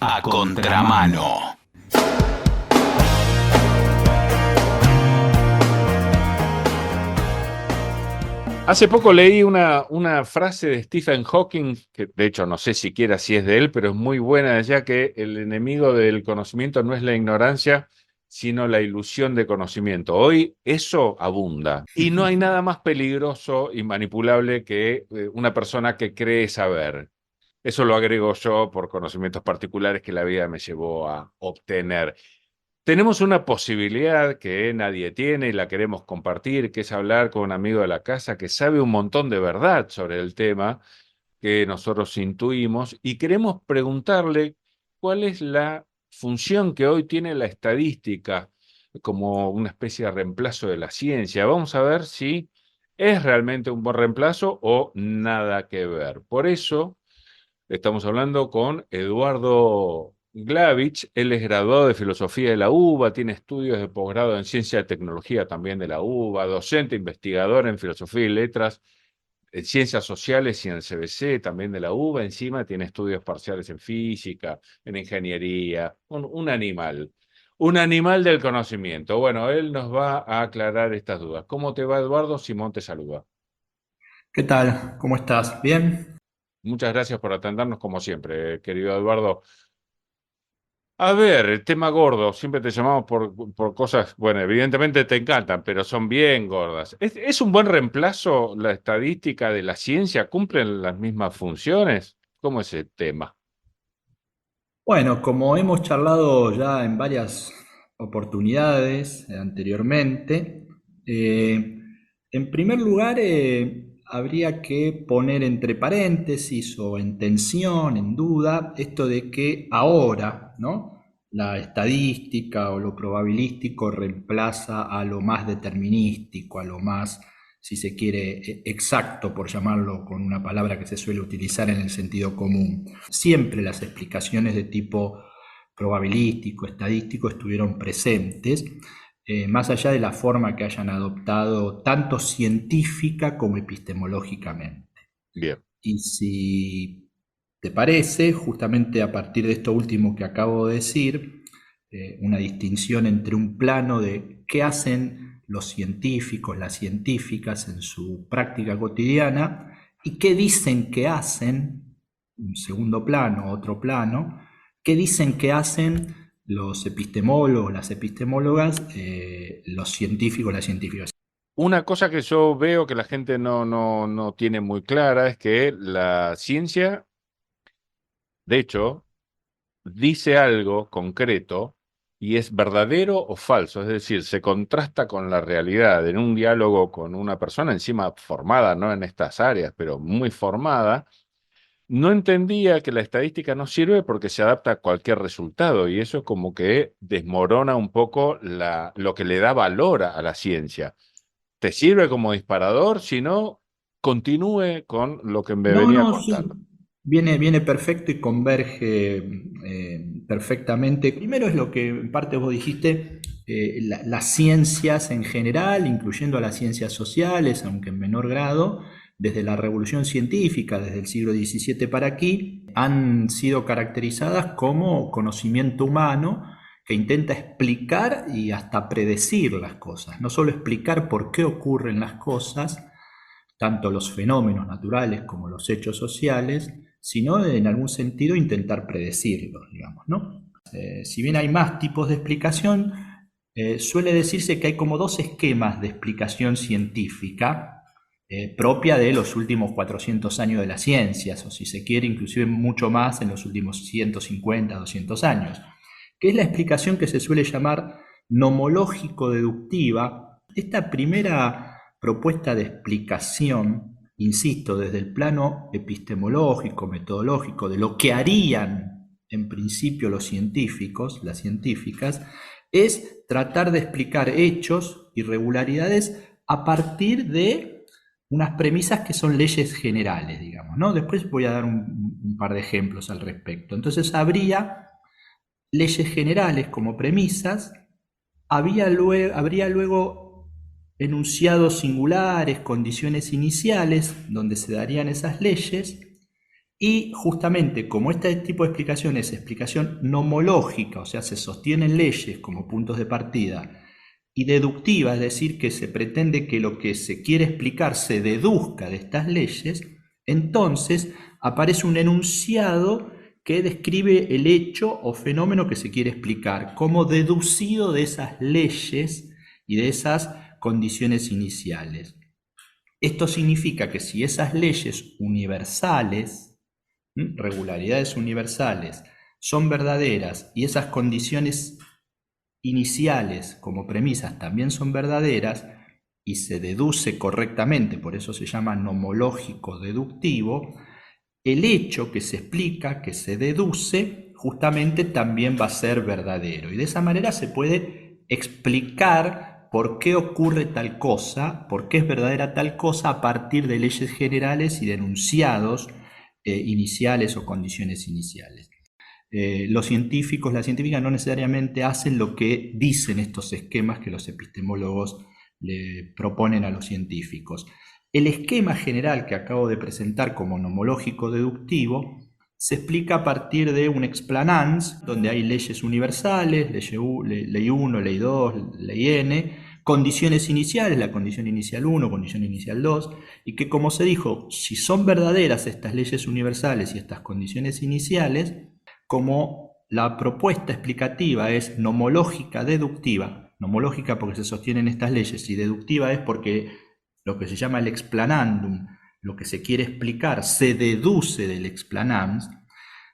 A contramano. Hace poco leí una frase de Stephen Hawking, que de hecho no sé siquiera si es de él, pero es muy buena, ya que el enemigo del conocimiento no es la ignorancia, sino la ilusión de conocimiento. Hoy eso abunda y no hay nada más peligroso y manipulable que una persona que cree saber. Eso lo agrego yo por conocimientos particulares que la vida me llevó a obtener. Tenemos una posibilidad que nadie tiene y la queremos compartir, que es hablar con un amigo de la casa que sabe un montón de verdad sobre el tema que nosotros intuimos y queremos preguntarle cuál es la función que hoy tiene la estadística como una especie de reemplazo de la ciencia. Vamos a ver si es realmente un buen reemplazo o nada que ver. Por eso estamos hablando con Eduardo Glavich. Él es graduado de Filosofía de la UBA, tiene estudios de posgrado en Ciencia y Tecnología también de la UBA, docente, investigador en Filosofía y Letras, en Ciencias Sociales y en el CBC también de la UBA. Encima tiene estudios parciales en Física, en Ingeniería, un animal. Un animal del conocimiento. Bueno, él nos va a aclarar estas dudas. ¿Cómo te va, Eduardo? Simón te saluda. ¿Qué tal? ¿Cómo estás? ¿Bien? Muchas gracias por atendernos como siempre, querido Eduardo. A ver, el tema gordo, siempre te llamamos por cosas, bueno, evidentemente te encantan, pero son bien gordas. ¿Es un buen reemplazo la estadística de la ciencia? ¿Cumplen las mismas funciones? ¿Cómo es el tema? Bueno, como hemos charlado ya en varias oportunidades anteriormente, en primer lugar habría que poner entre paréntesis o en tensión, en duda, esto de que ahora, ¿no? La estadística o lo probabilístico reemplaza a lo más determinístico, a lo más, si se quiere, exacto, por llamarlo con una palabra que se suele utilizar en el sentido común. Siempre las explicaciones de tipo probabilístico, estadístico estuvieron presentes, más allá de la forma que hayan adoptado tanto científica como epistemológicamente. Bien. Y si te parece, justamente a partir de esto último que acabo de decir, una distinción entre un plano de qué hacen los científicos, las científicas en su práctica cotidiana y qué dicen que hacen, un segundo plano, otro plano, qué dicen que hacen los epistemólogos, las epistemólogas, los científicos, las científicas. Una cosa que yo veo que la gente no tiene muy clara es que la ciencia, de hecho, dice algo concreto y es verdadero o falso, es decir, se contrasta con la realidad en un diálogo con una persona encima formada, no en estas áreas, pero muy formada. No entendía que la estadística no sirve porque se adapta a cualquier resultado y eso como que desmorona un poco lo que le da valor a la ciencia. ¿Te sirve como disparador? Si no, continúe con lo que me No, venía no, sí. contando. Viene perfecto y converge perfectamente. Primero es lo que en parte vos dijiste, las ciencias en general, incluyendo a las ciencias sociales, aunque en menor grado, desde la revolución científica, desde el siglo XVII para aquí, han sido caracterizadas como conocimiento humano que intenta explicar y hasta predecir las cosas. No solo explicar por qué ocurren las cosas, tanto los fenómenos naturales como los hechos sociales, sino en algún sentido intentar predecirlos, digamos, ¿no? Si bien hay más tipos de explicación, suele decirse que hay como dos esquemas de explicación científica propia de los últimos 400 años de las ciencias, o si se quiere, inclusive mucho más en los últimos 150, 200 años, que es la explicación que se suele llamar nomológico-deductiva. Esta primera propuesta de explicación, insisto, desde el plano epistemológico, metodológico, de lo que harían en principio los científicos, las científicas, es tratar de explicar hechos, irregularidades, a partir de unas premisas que son leyes generales, digamos, ¿no? Después voy a dar un par de ejemplos al respecto. Entonces habría leyes generales como premisas, habría luego enunciados singulares, condiciones iniciales, donde se darían esas leyes, Y justamente como este tipo de explicación es explicación nomológica, o sea, se sostienen leyes como puntos de partida, y deductiva, es decir, que se pretende que lo que se quiere explicar se deduzca de estas leyes, entonces aparece un enunciado que describe el hecho o fenómeno que se quiere explicar como deducido de esas leyes y de esas condiciones iniciales. Esto significa que si esas leyes universales, regularidades universales, son verdaderas y esas condiciones iniciales como premisas también son verdaderas y se deduce correctamente, por eso se llama nomológico deductivo, el hecho que se explica, que se deduce, justamente también va a ser verdadero. Y de esa manera se puede explicar por qué ocurre tal cosa, por qué es verdadera tal cosa a partir de leyes generales y de enunciados iniciales o condiciones iniciales. Los científicos, las científicas no necesariamente hacen lo que dicen estos esquemas que los epistemólogos le proponen a los científicos. El esquema general que acabo de presentar como nomológico deductivo se explica a partir de un explanans, donde hay leyes universales, ley 1, ley 2, ley n, condiciones iniciales, la condición inicial 1, condición inicial 2, y que como se dijo, si son verdaderas estas leyes universales y estas condiciones iniciales, como la propuesta explicativa es nomológica deductiva, nomológica porque se sostienen estas leyes y deductiva es porque lo que se llama el explanandum, lo que se quiere explicar, se deduce del explanans.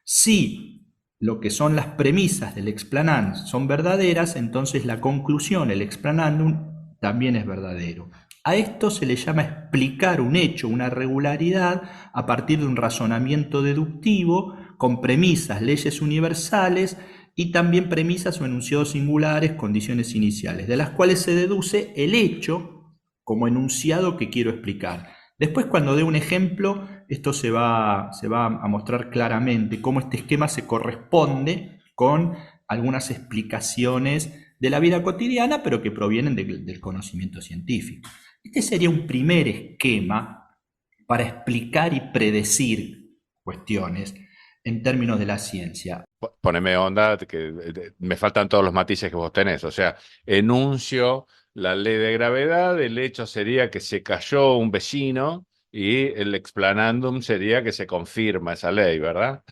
Si lo que son las premisas del explanans son verdaderas, entonces la conclusión, el explanandum, también es verdadero. A esto se le llama explicar un hecho, una regularidad, a partir de un razonamiento deductivo con premisas, leyes universales y también premisas o enunciados singulares, condiciones iniciales, de las cuales se deduce el hecho como enunciado que quiero explicar. Después, cuando dé un ejemplo, esto se va a mostrar claramente cómo este esquema se corresponde con algunas explicaciones de la vida cotidiana, pero que provienen del conocimiento científico. Este sería un primer esquema para explicar y predecir cuestiones en términos de la ciencia. Poneme onda, que me faltan todos los matices que vos tenés. O sea, enuncio la ley de gravedad, el hecho sería que se cayó un vecino y el explanandum sería que se confirma esa ley, ¿verdad?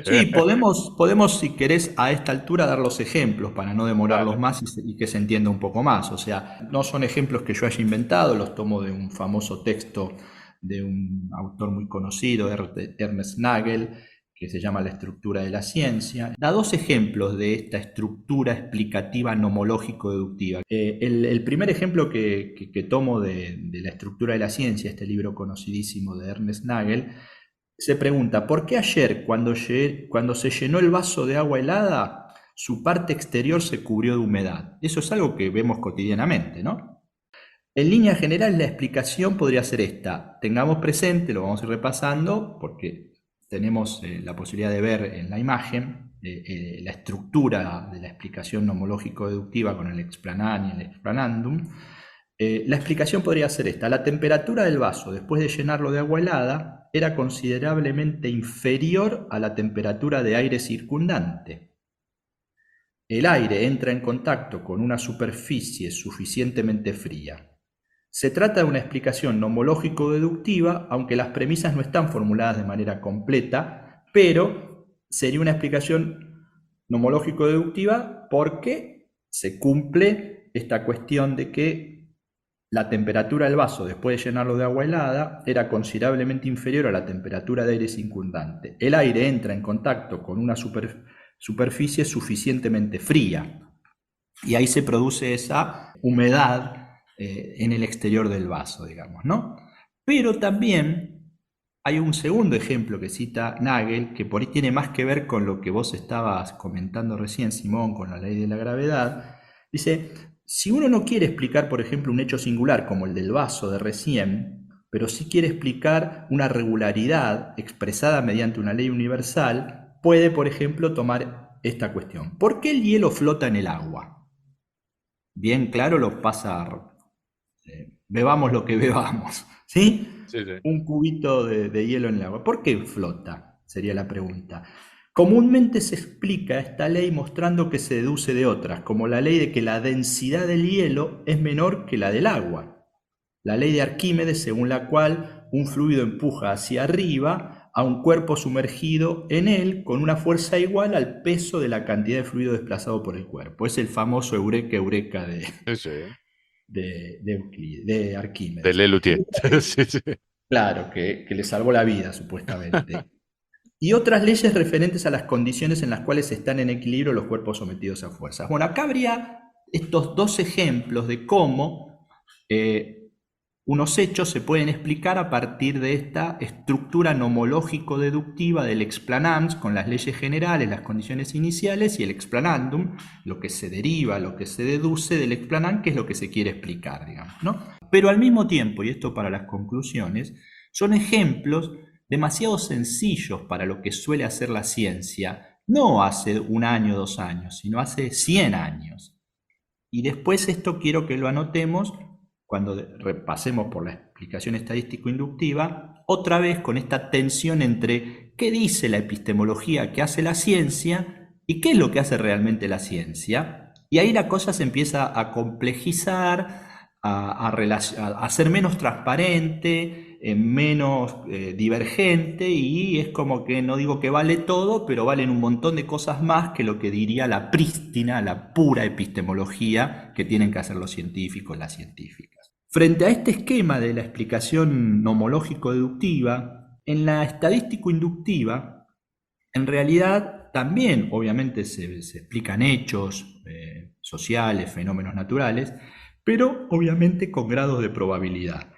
Sí, podemos, si querés, a esta altura dar los ejemplos para no demorarlos Dale. más y que se entienda un poco más. O sea, no son ejemplos que yo haya inventado, los tomo de un famoso texto de un autor muy conocido, Ernest Nagel, que se llama La estructura de la ciencia. Da dos ejemplos de esta estructura explicativa nomológico-deductiva. El primer ejemplo que tomo de la estructura de la ciencia, este libro conocidísimo de Ernest Nagel, se pregunta, ¿por qué ayer, cuando se llenó el vaso de agua helada, su parte exterior se cubrió de humedad? Eso es algo que vemos cotidianamente, ¿no? En línea general, la explicación podría ser esta. Tengamos presente, lo vamos a ir repasando, porque tenemos la posibilidad de ver en la imagen la estructura de la explicación nomológico-deductiva con el explanand y el explanandum. La explicación podría ser esta. La temperatura del vaso, después de llenarlo de agua helada, era considerablemente inferior a la temperatura de aire circundante. El aire entra en contacto con una superficie suficientemente fría. Se trata de una explicación nomológico-deductiva, aunque las premisas no están formuladas de manera completa, pero sería una explicación nomológico-deductiva porque se cumple esta cuestión de que la temperatura del vaso después de llenarlo de agua helada era considerablemente inferior a la temperatura de aire circundante. El aire entra en contacto con una superficie suficientemente fría y ahí se produce esa humedad en el exterior del vaso, digamos, ¿no? Pero también hay un segundo ejemplo que cita Nagel, que por ahí tiene más que ver con lo que vos estabas comentando recién, Simón, con la ley de la gravedad. Dice, si uno no quiere explicar, por ejemplo, un hecho singular como el del vaso de recién, pero sí quiere explicar una regularidad expresada mediante una ley universal, puede, por ejemplo, tomar esta cuestión. ¿Por qué el hielo flota en el agua? Bien claro lo pasa, bebamos lo que bebamos, ¿sí? Sí, sí. Un cubito de hielo en el agua. ¿Por qué flota? sería la pregunta. Comúnmente se explica esta ley mostrando que se deduce de otras, como la ley de que la densidad del hielo es menor que la del agua. La ley de Arquímedes, según la cual un fluido empuja hacia arriba a un cuerpo sumergido en él con una fuerza igual al peso de la cantidad de fluido desplazado por el cuerpo. Es el famoso eureka, eureka de Arquímedes. De Lelutier. Sí, sí. Claro, que le salvó la vida, supuestamente. Y otras leyes referentes a las condiciones en las cuales están en equilibrio los cuerpos sometidos a fuerzas. Bueno, acá habría estos dos ejemplos de cómo unos hechos se pueden explicar a partir de esta estructura nomológico-deductiva del explanans, con las leyes generales, las condiciones iniciales, y el explanandum, lo que se deriva, lo que se deduce del explanand, que es lo que se quiere explicar, digamos, ¿no? Pero al mismo tiempo, y esto para las conclusiones, son ejemplos demasiado sencillos para lo que suele hacer la ciencia, no hace 1 año, 2 años, sino hace 100 años. Y después esto quiero que lo anotemos cuando repasemos por la explicación estadístico-inductiva, otra vez con esta tensión entre qué dice la epistemología que hace la ciencia y qué es lo que hace realmente la ciencia. Y ahí la cosa se empieza a complejizar, a ser menos transparente, menos divergente, y es como que no digo que vale todo, pero valen un montón de cosas más que lo que diría la prístina, la pura epistemología que tienen que hacer los científicos, las científicas. Frente a este esquema de la explicación nomológico-deductiva, en la estadístico-inductiva, en realidad también obviamente se explican hechos sociales, fenómenos naturales, pero obviamente con grados de probabilidad.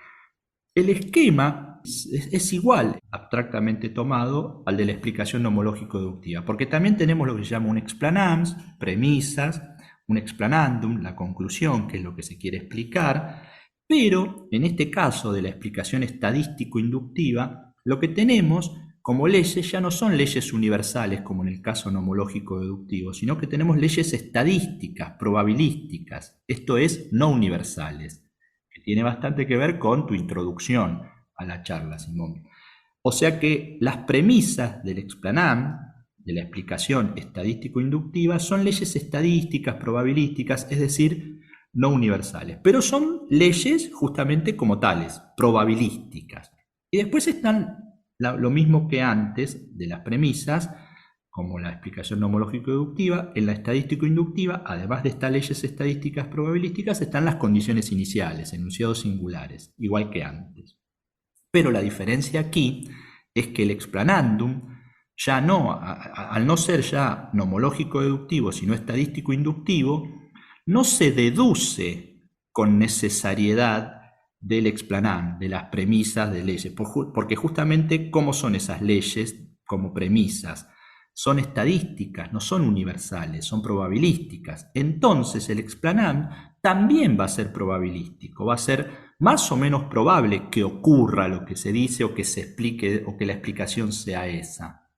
El esquema es igual, abstractamente tomado, al de la explicación nomológico-deductiva, porque también tenemos lo que se llama un explanans, premisas, un explanandum, la conclusión, que es lo que se quiere explicar, pero en este caso de la explicación estadístico-inductiva, lo que tenemos como leyes ya no son leyes universales como en el caso nomológico-deductivo, sino que tenemos leyes estadísticas, probabilísticas, esto es, no universales, que tiene bastante que ver con tu introducción a la charla, Simón. O sea que las premisas del explanam, de la explicación estadístico-inductiva, son leyes estadísticas, probabilísticas, es decir, no universales, pero son leyes justamente como tales, probabilísticas. Y después están lo mismo que antes de las premisas, como la explicación nomológico-deductiva, en la estadístico-inductiva, además de estas leyes estadísticas probabilísticas, están las condiciones iniciales, enunciados singulares, igual que antes. Pero la diferencia aquí es que el explanandum, ya no, al no ser ya nomológico-deductivo, sino estadístico-inductivo, no se deduce con necesariedad del explanam, de las premisas de leyes, porque justamente ¿cómo son esas leyes como premisas? Son estadísticas, no son universales, son probabilísticas. Entonces el explanam también va a ser probabilístico, va a ser más o menos probable que ocurra lo que se dice o que se explique o que la explicación sea esa.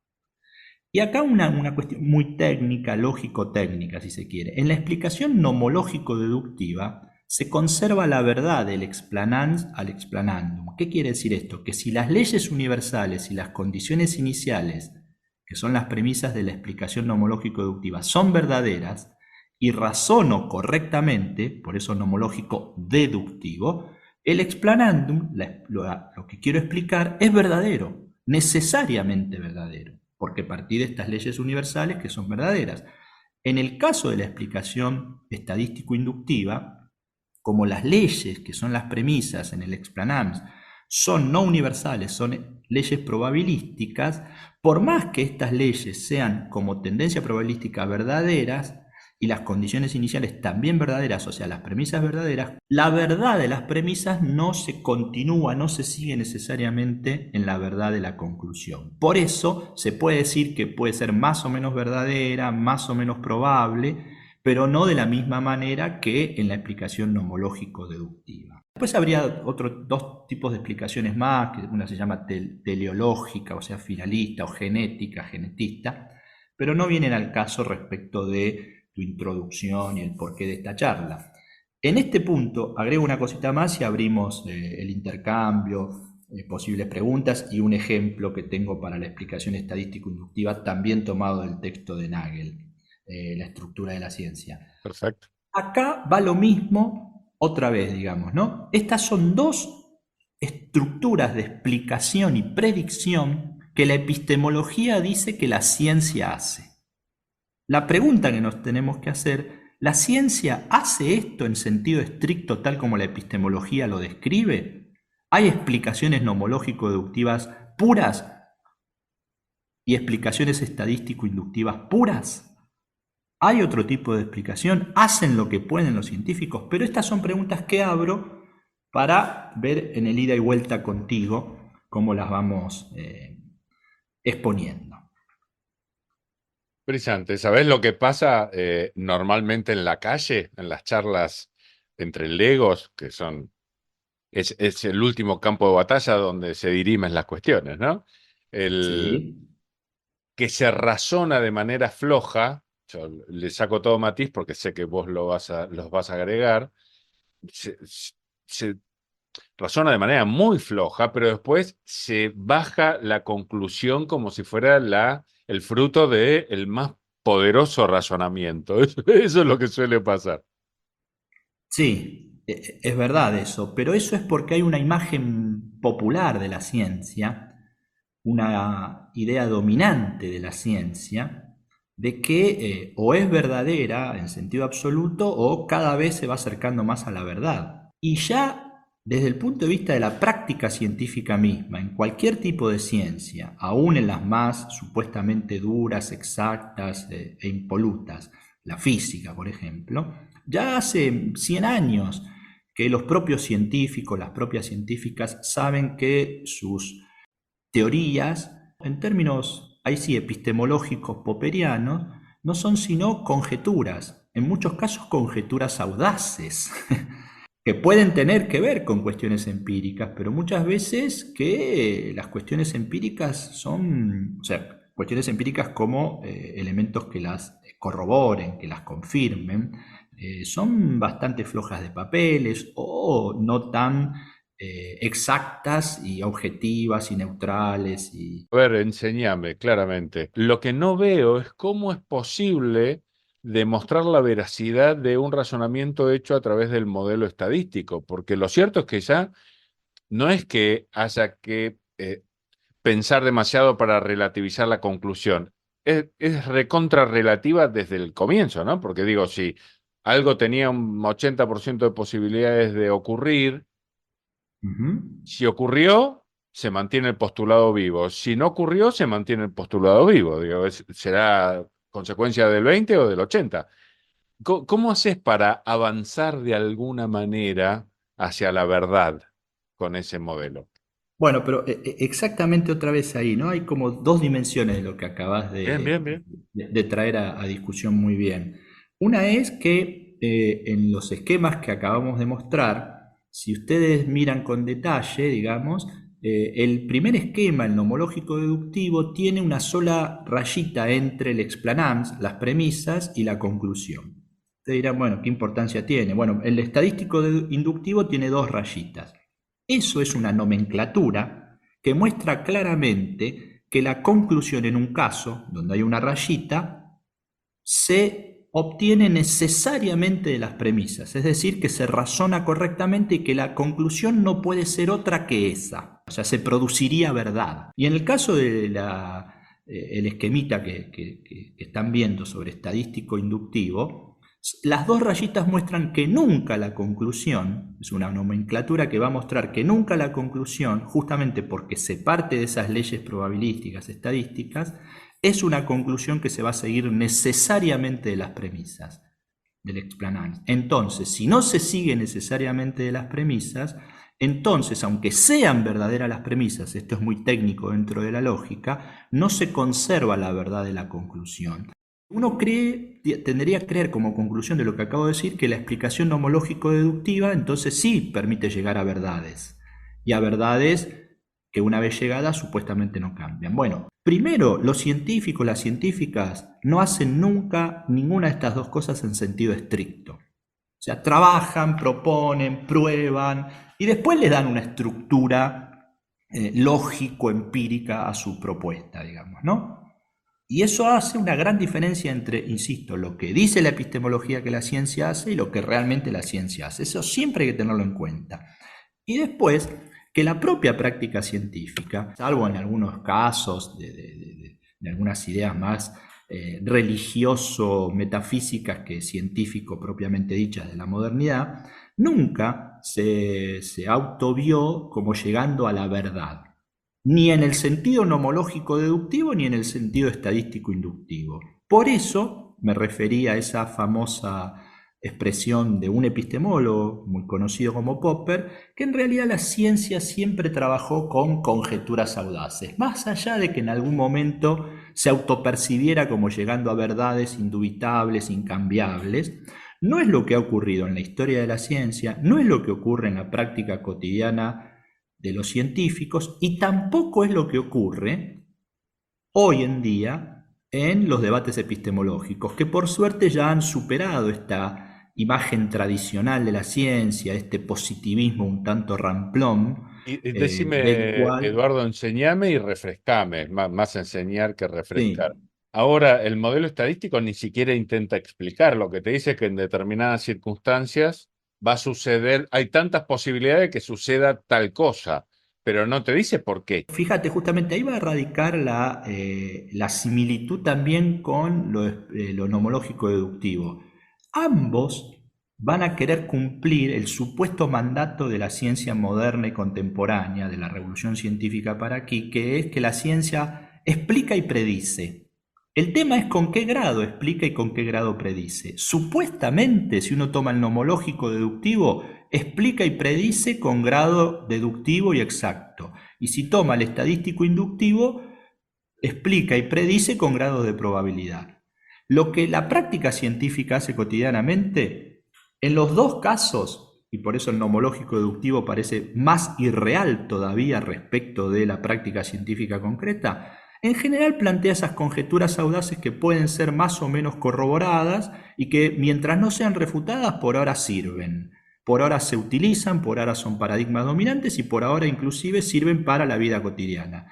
Y acá una cuestión muy técnica, lógico-técnica, si se quiere. En la explicación nomológico-deductiva se conserva la verdad del explanans al explanandum. ¿Qué quiere decir esto? Que si las leyes universales y las condiciones iniciales, que son las premisas de la explicación nomológico-deductiva, son verdaderas y razono correctamente, por eso nomológico-deductivo, el explanandum, lo que quiero explicar, es verdadero, necesariamente verdadero, porque partí de estas leyes universales que son verdaderas. En el caso de la explicación estadístico-inductiva, como las leyes, que son las premisas en el explanans, son no universales, son leyes probabilísticas, por más que estas leyes sean como tendencia probabilística verdaderas, y las condiciones iniciales también verdaderas, o sea, las premisas verdaderas, la verdad de las premisas no se continúa, no se sigue necesariamente en la verdad de la conclusión. Por eso se puede decir que puede ser más o menos verdadera, más o menos probable, pero no de la misma manera que en la explicación nomológico-deductiva. Después habría dos tipos de explicaciones más, que una se llama teleológica, o sea, finalista, o genética, genetista, pero no vienen al caso respecto de tu introducción y el porqué de esta charla. En este punto agrego una cosita más y abrimos el intercambio posibles preguntas, y un ejemplo que tengo para la explicación estadístico-inductiva también tomado del texto de Nagel, la estructura de la ciencia. Perfecto. Acá va lo mismo otra vez, digamos, ¿no? Estas son dos estructuras de explicación y predicción que la epistemología dice que la ciencia hace. La pregunta que nos tenemos que hacer: ¿la ciencia hace esto en sentido estricto tal como la epistemología lo describe? ¿Hay explicaciones nomológico-deductivas puras y explicaciones estadístico-inductivas puras? ¿Hay otro tipo de explicación? ¿Hacen lo que pueden los científicos? Pero estas son preguntas que abro para ver en el ida y vuelta contigo cómo las vamos exponiendo. Brillante. ¿Sabés lo que pasa normalmente en la calle, en las charlas entre legos, que son es el último campo de batalla donde se dirimen las cuestiones, ¿no? ¿Sí? Que se razona de manera floja, yo le saco todo matiz porque sé que vos los vas a agregar, se razona de manera muy floja, pero después se baja la conclusión como si fuera el fruto del más poderoso razonamiento. Eso es lo que suele pasar. Sí, es verdad eso, pero eso es porque hay una imagen popular de la ciencia, una idea dominante de la ciencia, de que o es verdadera en sentido absoluto o cada vez se va acercando más a la verdad. Y ya desde el punto de vista de la práctica científica misma, en cualquier tipo de ciencia, aún en las más supuestamente duras, exactas e impolutas, la física, por ejemplo, ya hace 100 años que los propios científicos, las propias científicas saben que sus teorías, en términos, ahí sí, epistemológicos popperianos, no son sino conjeturas, en muchos casos conjeturas audaces, que pueden tener que ver con cuestiones empíricas, pero muchas veces que las cuestiones empíricas son, o sea, cuestiones empíricas como elementos que las corroboren, que las confirmen, son bastante flojas de papeles o no tan exactas y objetivas y neutrales. A ver, enséñame claramente. Lo que no veo es cómo es posible demostrar la veracidad de un razonamiento hecho a través del modelo estadístico, porque lo cierto es que ya no es que haya que pensar demasiado para relativizar la conclusión. Es recontra relativa desde el comienzo, ¿no? Porque digo, si algo tenía un 80% de posibilidades de ocurrir, si ocurrió, se mantiene el postulado vivo. Si no ocurrió, se mantiene el postulado vivo. Digo, ¿será consecuencia del 20 o del 80? ¿Cómo haces para avanzar de alguna manera hacia la verdad con ese modelo? Bueno, pero exactamente otra vez ahí, ¿no? Hay como dos dimensiones de lo que acabas Bien, bien, bien. de traer a discusión muy bien. Una es que en los esquemas que acabamos de mostrar, si ustedes miran con detalle, digamos, el primer esquema, el nomológico deductivo, tiene una sola rayita entre el explanans, las premisas, y la conclusión. Ustedes dirán, bueno, ¿qué importancia tiene? Bueno, el estadístico inductivo tiene dos rayitas. Eso es una nomenclatura que muestra claramente que la conclusión en un caso, donde hay una rayita, se obtiene necesariamente de las premisas, es decir, que se razona correctamente y que la conclusión no puede ser otra que esa, o sea, se produciría verdad. Y en el caso de el esquemita que están viendo sobre estadístico inductivo, las dos rayitas muestran que nunca la conclusión, es una nomenclatura que va a mostrar que nunca la conclusión, justamente porque se parte de esas leyes probabilísticas, estadísticas, es una conclusión que se va a seguir necesariamente de las premisas del explanans. Entonces, si no se sigue necesariamente de las premisas, entonces, aunque sean verdaderas las premisas, esto es muy técnico dentro de la lógica, no se conserva la verdad de la conclusión. Uno tendería a creer como conclusión de lo que acabo de decir que la explicación nomológico-deductiva entonces sí permite llegar a verdades, y a verdades que una vez llegadas supuestamente no cambian. Bueno, primero, los científicos, las científicas no hacen nunca ninguna de estas dos cosas en sentido estricto. O sea, trabajan, proponen, prueban y después le dan una estructura lógico-empírica a su propuesta, digamos, ¿no? Y eso hace una gran diferencia entre, insisto, lo que dice la epistemología que la ciencia hace y lo que realmente la ciencia hace. Eso siempre hay que tenerlo en cuenta. Y después, que la propia práctica científica, salvo en algunos casos de algunas ideas más religioso-metafísicas que científico propiamente dichas de la modernidad, nunca se autovio como llegando a la verdad, ni en el sentido nomológico deductivo ni en el sentido estadístico inductivo. Por eso me refería a esa famosa expresión de un epistemólogo muy conocido como Popper, que en realidad la ciencia siempre trabajó con conjeturas audaces, más allá de que en algún momento se autopercibiera como llegando a verdades indubitables, incambiables. No es lo que ha ocurrido en la historia de la ciencia, no es lo que ocurre en la práctica cotidiana de los científicos y tampoco es lo que ocurre hoy en día en los debates epistemológicos, que por suerte ya han superado esta imagen tradicional de la ciencia, este positivismo un tanto ramplón, Y del decime, cual... Eduardo, enseñame y refrescame, más enseñar que refrescar. Sí, Ahora, el modelo estadístico ni siquiera intenta explicar, lo que te dice es que en determinadas circunstancias va a suceder, hay tantas posibilidades de que suceda tal cosa, pero no te dice por qué. fíjate, justamente ahí va a radicar la similitud también con lo nomológico deductivo. Ambos van a querer cumplir el supuesto mandato de la ciencia moderna y contemporánea, de la revolución científica para aquí, que es que la ciencia explica y predice. El tema es con qué grado explica y con qué grado predice. Supuestamente, si uno toma el nomológico deductivo, explica y predice con grado deductivo y exacto. Y si toma el estadístico inductivo, explica y predice con grados de probabilidad. Lo que la práctica científica hace cotidianamente, en los dos casos, y por eso el nomológico deductivo parece más irreal todavía respecto de la práctica científica concreta, en general plantea esas conjeturas audaces que pueden ser más o menos corroboradas y que mientras no sean refutadas por ahora sirven. Por ahora se utilizan, por ahora son paradigmas dominantes y por ahora inclusive sirven para la vida cotidiana.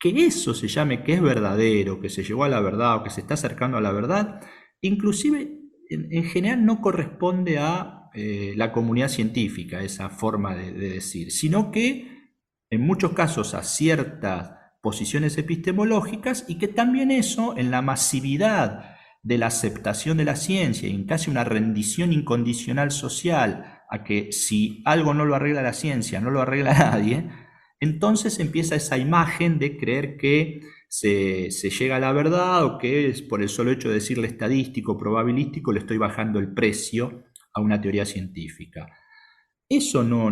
Que eso se llame que es verdadero, que se llegó a la verdad o que se está acercando a la verdad, inclusive en general no corresponde a la comunidad científica, esa forma de decir, sino que en muchos casos a ciertas posiciones epistemológicas y que también eso en la masividad de la aceptación de la ciencia y en casi una rendición incondicional social a que si algo no lo arregla la ciencia, no lo arregla nadie, entonces empieza esa imagen de creer que se llega a la verdad o que es por el solo hecho de decirle estadístico, probabilístico, le estoy bajando el precio a una teoría científica. Eso no,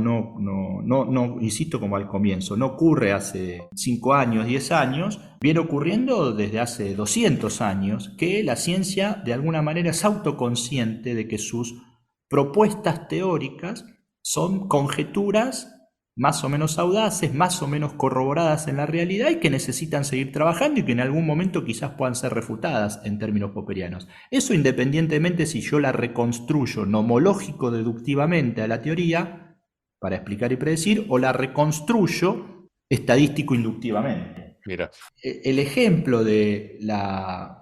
insisto como al comienzo, no ocurre hace 5 años, 10 años, viene ocurriendo desde hace 200 años que la ciencia de alguna manera es autoconsciente de que sus propuestas teóricas son conjeturas más o menos audaces, más o menos corroboradas en la realidad y que necesitan seguir trabajando y que en algún momento quizás puedan ser refutadas en términos popperianos. Eso independientemente si yo la reconstruyo nomológico-deductivamente a la teoría para explicar y predecir o la reconstruyo estadístico-inductivamente. Mira, El ejemplo de la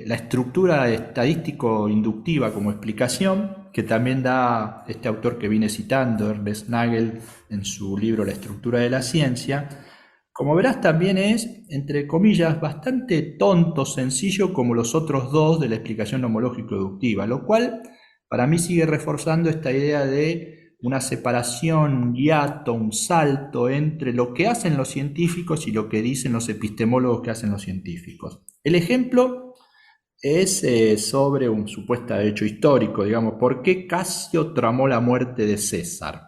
estructura estadístico-inductiva como explicación, que también da este autor que vine citando, Ernest Nagel, en su libro La estructura de la ciencia, como verás también es, entre comillas, bastante tonto, sencillo como los otros dos de la explicación nomológico-deductiva, lo cual para mí sigue reforzando esta idea de una separación, un hiato, un salto entre lo que hacen los científicos y lo que dicen los epistemólogos que hacen los científicos. El ejemplo es sobre un supuesto hecho histórico, digamos, ¿por qué Casio tramó la muerte de César?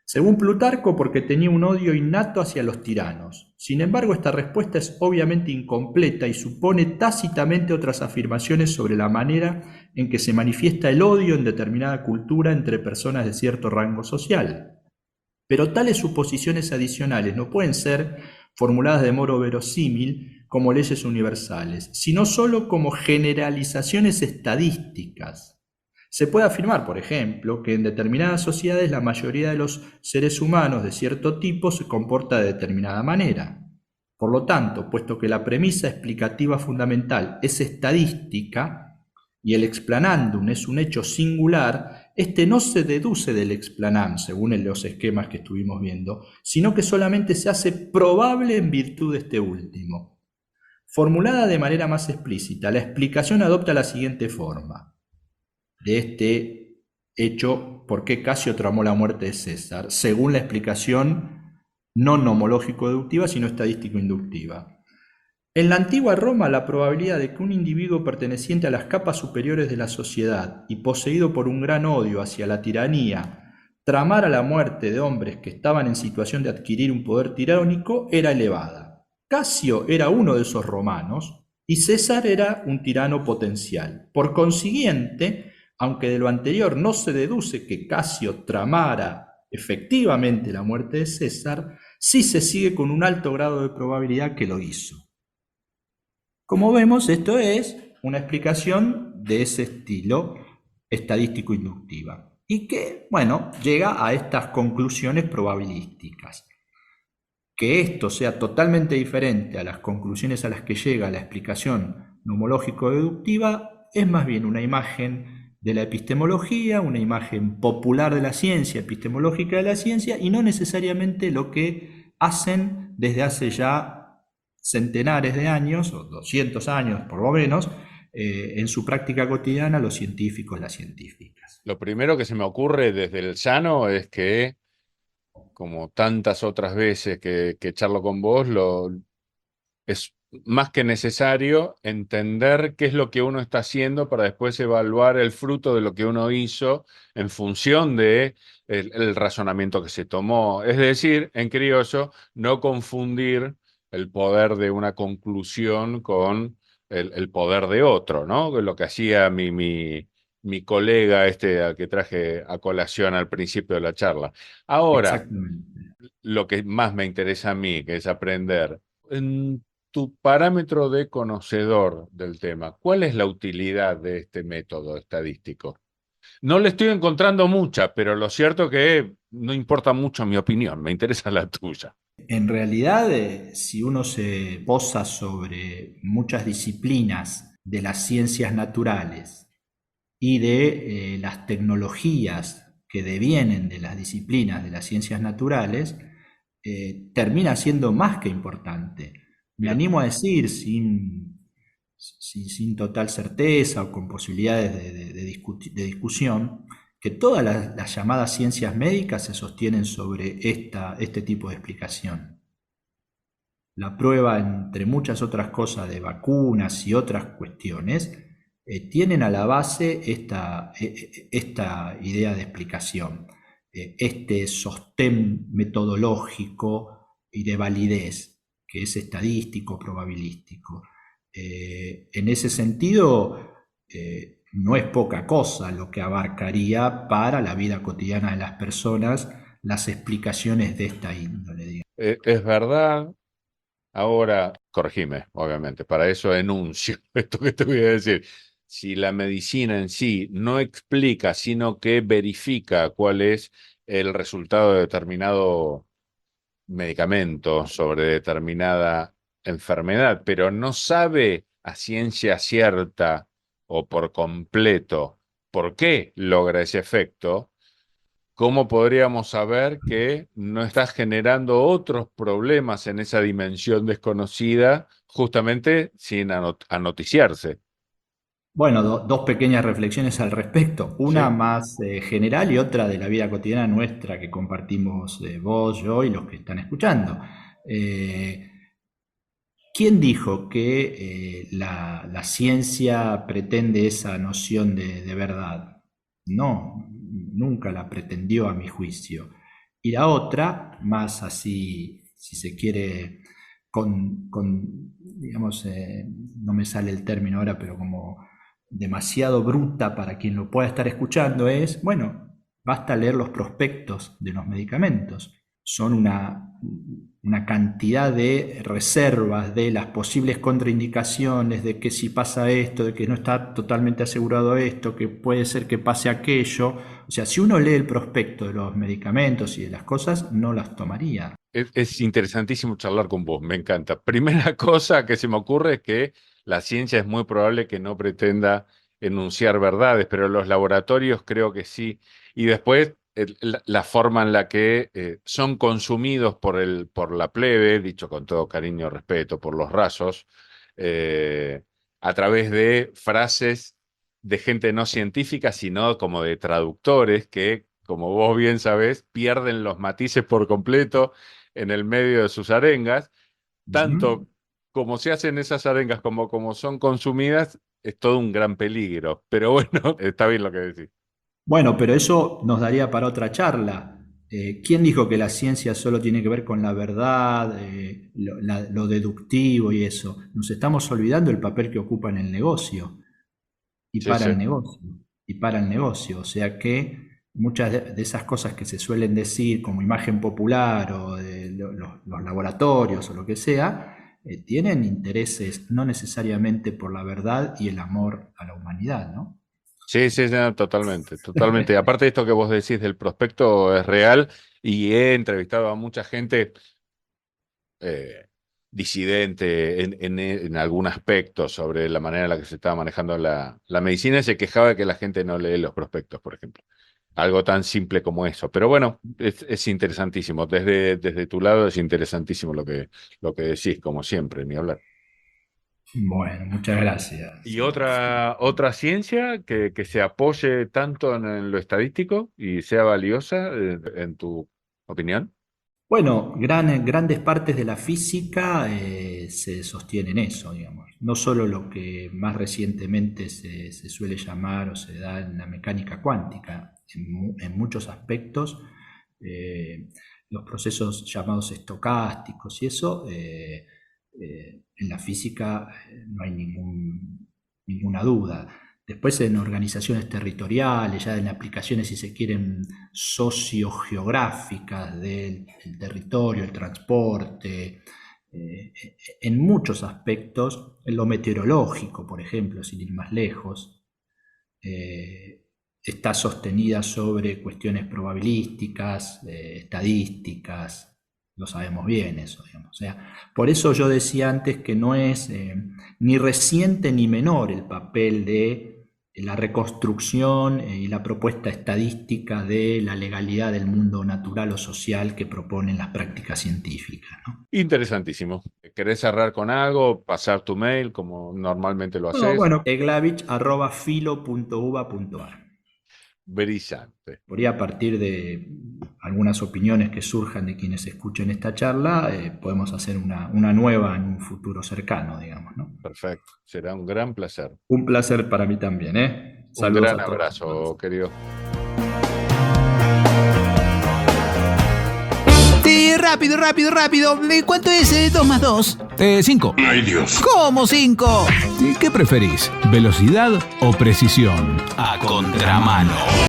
Según Plutarco, porque tenía un odio innato hacia los tiranos. Sin embargo, esta respuesta es obviamente incompleta y supone tácitamente otras afirmaciones sobre la manera en que se manifiesta el odio en determinada cultura entre personas de cierto rango social. Pero tales suposiciones adicionales no pueden ser formuladas de modo verosímil como leyes universales, sino solo como generalizaciones estadísticas. Se puede afirmar, por ejemplo, que en determinadas sociedades la mayoría de los seres humanos de cierto tipo se comporta de determinada manera. Por lo tanto, puesto que la premisa explicativa fundamental es estadística y el explanandum es un hecho singular, este no se deduce del explanam, según los esquemas que estuvimos viendo, sino que solamente se hace probable en virtud de este último. Formulada de manera más explícita, la explicación adopta la siguiente forma de este hecho: ¿por qué Casio tramó la muerte de César? Según la explicación no nomológico-deductiva, sino estadístico-inductiva. En la antigua Roma, la probabilidad de que un individuo perteneciente a las capas superiores de la sociedad y poseído por un gran odio hacia la tiranía tramara la muerte de hombres que estaban en situación de adquirir un poder tiránico era elevada. Casio era uno de esos romanos y César era un tirano potencial. Por consiguiente, aunque de lo anterior no se deduce que Casio tramara efectivamente la muerte de César, sí se sigue con un alto grado de probabilidad que lo hizo. Como vemos, esto es una explicación de ese estilo estadístico-inductiva y que, bueno, llega a estas conclusiones probabilísticas. Que esto sea totalmente diferente a las conclusiones a las que llega la explicación nomológico-deductiva es más bien una imagen de la epistemología, una imagen popular de la ciencia, epistemológica de la ciencia, y no necesariamente lo que hacen desde hace ya centenares de años, o 200 años por lo menos, en su práctica cotidiana los científicos, las científicas. Lo primero que se me ocurre desde el llano es que, como tantas otras veces que charlo con vos, es más que necesario entender qué es lo que uno está haciendo para después evaluar el fruto de lo que uno hizo en función de el razonamiento que se tomó. Es decir, en criollo, no confundir el poder de una conclusión con el poder de otro, ¿no? Lo que hacía mi colega al que traje a colación al principio de la charla. Ahora, Exactamente. lo que más me interesa a mí, que es aprender, en tu parámetro de conocedor del tema, ¿cuál es la utilidad de este método estadístico? No le estoy encontrando mucha, pero lo cierto es que no importa mucho mi opinión, me interesa la tuya. En realidad, si uno se posa sobre muchas disciplinas de las ciencias naturales y de las tecnologías que devienen de las disciplinas de las ciencias naturales, termina siendo más que importante. Me Bien. animo a decir, sin total certeza o con posibilidades de discusión, que todas las llamadas ciencias médicas se sostienen sobre este tipo de explicación. La prueba, entre muchas otras cosas, de vacunas y otras cuestiones, tienen a la base esta idea de explicación, este sostén metodológico y de validez, que es estadístico, probabilístico. En ese sentido, no es poca cosa lo que abarcaría para la vida cotidiana de las personas las explicaciones de esta índole. Es verdad. Ahora, corregime, obviamente, para eso enuncio esto que te voy a decir. Si la medicina en sí no explica, sino que verifica cuál es el resultado de determinado medicamento sobre determinada enfermedad, pero no sabe a ciencia cierta o por completo por qué logra ese efecto, ¿cómo podríamos saber que no estás generando otros problemas en esa dimensión desconocida justamente sin anoticiarse? Bueno, dos pequeñas reflexiones al respecto. Una ¿Sí? más general y otra de la vida cotidiana nuestra que compartimos vos, yo y los que están escuchando. Eh, ¿Quién dijo que la ciencia pretende esa noción de verdad? No, nunca la pretendió a mi juicio. Y la otra, más así, si se quiere, digamos, no me sale el término ahora, pero como demasiado bruta para quien lo pueda estar escuchando, es, bueno, basta leer los prospectos de los medicamentos. son una cantidad de reservas de las posibles contraindicaciones, de que si pasa esto, de que no está totalmente asegurado esto, que puede ser que pase aquello. O sea, si uno lee el prospecto de los medicamentos y de las cosas, no las tomaría. Es interesantísimo charlar con vos, me encanta. Primera cosa que se me ocurre es que la ciencia es muy probable que no pretenda enunciar verdades, pero los laboratorios creo que sí. Y después la forma en la que son consumidos por la plebe, dicho con todo cariño y respeto, por los rasos, a través de frases de gente no científica, sino como de traductores que, como vos bien sabés, pierden los matices por completo en el medio de sus arengas, tanto como se hacen esas arengas como son consumidas, es todo un gran peligro. Pero bueno, está bien lo que decís. Bueno, pero eso nos daría para otra charla. ¿Quién dijo que la ciencia solo tiene que ver con la verdad, lo deductivo y eso? Nos estamos olvidando el papel que ocupa en el negocio y Sí, para sí. el negocio y para el negocio. O sea que muchas de esas cosas que se suelen decir como imagen popular o de los laboratorios o lo que sea, tienen intereses no necesariamente por la verdad y el amor a la humanidad, ¿no? Sí, sí, no, totalmente, totalmente. Y aparte de esto que vos decís del prospecto es real y he entrevistado a mucha gente eh, disidente en algún aspecto sobre la manera en la que se estaba manejando la medicina y se quejaba de que la gente no lee los prospectos, por ejemplo. Algo tan simple como eso. Pero bueno, es interesantísimo. Desde tu lado es interesantísimo lo que decís, como siempre, ni hablar. Bueno, muchas gracias. ¿Y otra ciencia que se apoye tanto en lo estadístico y sea valiosa, en tu opinión? Bueno, grandes partes de la física se sostienen eso, digamos. No solo lo que más recientemente se suele llamar o se da en la mecánica cuántica, en muchos aspectos, los procesos llamados estocásticos y eso, en la física no hay ninguna duda. Después en organizaciones territoriales, ya en aplicaciones, si se quieren, sociogeográficas del territorio, el transporte, en muchos aspectos, en lo meteorológico, por ejemplo, sin ir más lejos, está sostenida sobre cuestiones probabilísticas, estadísticas, lo sabemos bien eso, digamos. O sea, por eso yo decía antes que no es ni reciente ni menor el papel de la reconstrucción y la propuesta estadística de la legalidad del mundo natural o social que proponen las prácticas científicas, ¿no? Interesantísimo. ¿Querés cerrar con algo? ¿Pasar tu mail como normalmente lo No, haces? bueno, eglavich@filo.uva.ar. Brillante. Por ahí, a partir de algunas opiniones que surjan de quienes escuchen esta charla, podemos hacer una nueva en un futuro cercano, digamos, ¿no? Perfecto. Será un gran placer. Un placer para mí también, ¿eh? Un Saludos gran a todos. abrazo, querido. Sí, rápido. ¿Cuánto es 2 más 2? 5. ¡Ay, Dios! ¿Cómo 5? ¿Qué preferís? ¿Velocidad o precisión? A contramano.